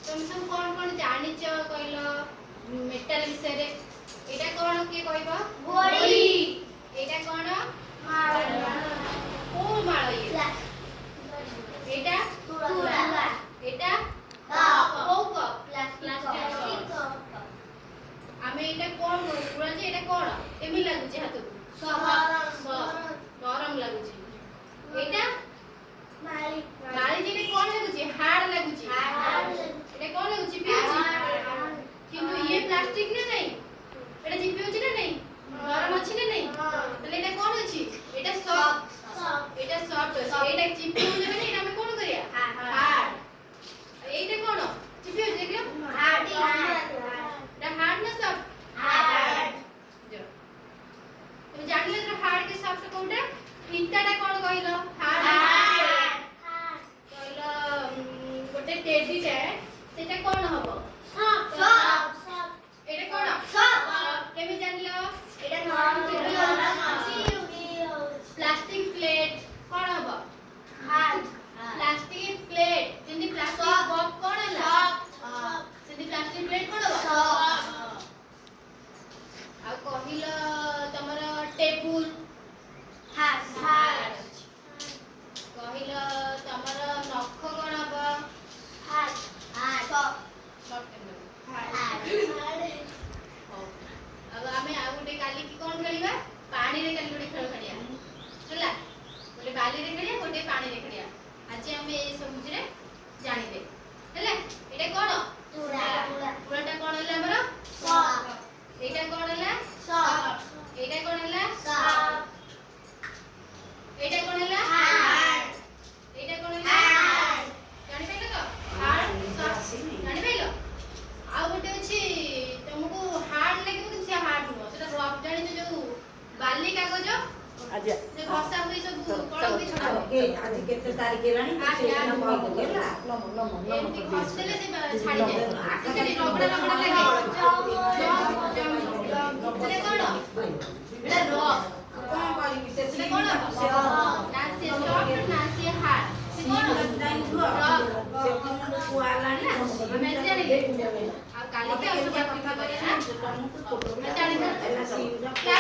तुम सब कौन जानिच कहलो मेटल विषय रे एटा कोन के कहबो घोड़ी एटा कोन माळ को माळ ये एटा तुला एटा कप प्लास्टिक कप आमे एटा कोन तुला जे एटा कोन केमि लागु जे हाथ को गरम लागु जे एटा माली माली जे कोन लागु जे हार्ड लागु जे एटा कोन लागु जे पिउची किंतु ये प्लास्टिक ने नहीं एटा जी पिउची ना नहीं गरम अछि ना नहीं तले एटा कोन अछि एटा सॉफ्ट एटा सॉफ्ट अछि एटा चिपी हो जने एटा हम कोन करिया हार्ड एटा कोन चिपी हो देखलो हार्ड एटा हार्ड ना सॉफ्ट हार्ड जो तुम जानले तो हार्ड के सॉफ्ट कोनटा इटाटा कोन कहलो हार्ड कहलो गोटे टेडी टे सेटा कोन हबो सॉफ्ट एटा कोन सॉफ्ट केमि जानलो एटा नॉन प्लास्टिक प्लेट कोन हबो हार्ड प्लास्टिक प्लेट जेंदी प्लास्टिक कप कोन हला सेंदी प्लास्टिक प्लेट कोन हबो आ कहिलो तमरो टेबुल हार्ड कहिलो तमरो नख कोन हबो हार्ड अब आमे आ गुटे काली की कोन खेलिबा पानी रे काली गुटे खेल खेलिया हला गोटे बाली रे खेलिया गोटे पानी रे खेलिया आज आमे ए सब बुझरे जानिबे हला एटा कोन पुराटा कोन हला हमरो सॉफ्ट एटा कोन हला सॉफ्ट एटा कोन हला सॉफ्ट एटा कोन हला हार्ड एटा कोन हला हार्ड जानि पाइलो तो हार्ड सॉफ्ट जानि पाइलो आ गोटे अछि तुमको हार्ड लागिबो कि से हार्ड हो सेटा रफ जानि जो बाली कागज आज जे घसा हुई सब कलम के छोड़ा के आज केते तारीख हेलानी से ना कह देला लम एमती घसले से छाड़ी जाय आके रगड़ा रगड़ा लागे से कोन एटा रफ कोन करी विशेष से कोन ना से सॉफ्ट ना से हार्ड से कोन रफ से कोन कुआलानी हमें जाने आ काली के सब बात करे ना मैं जाने क्या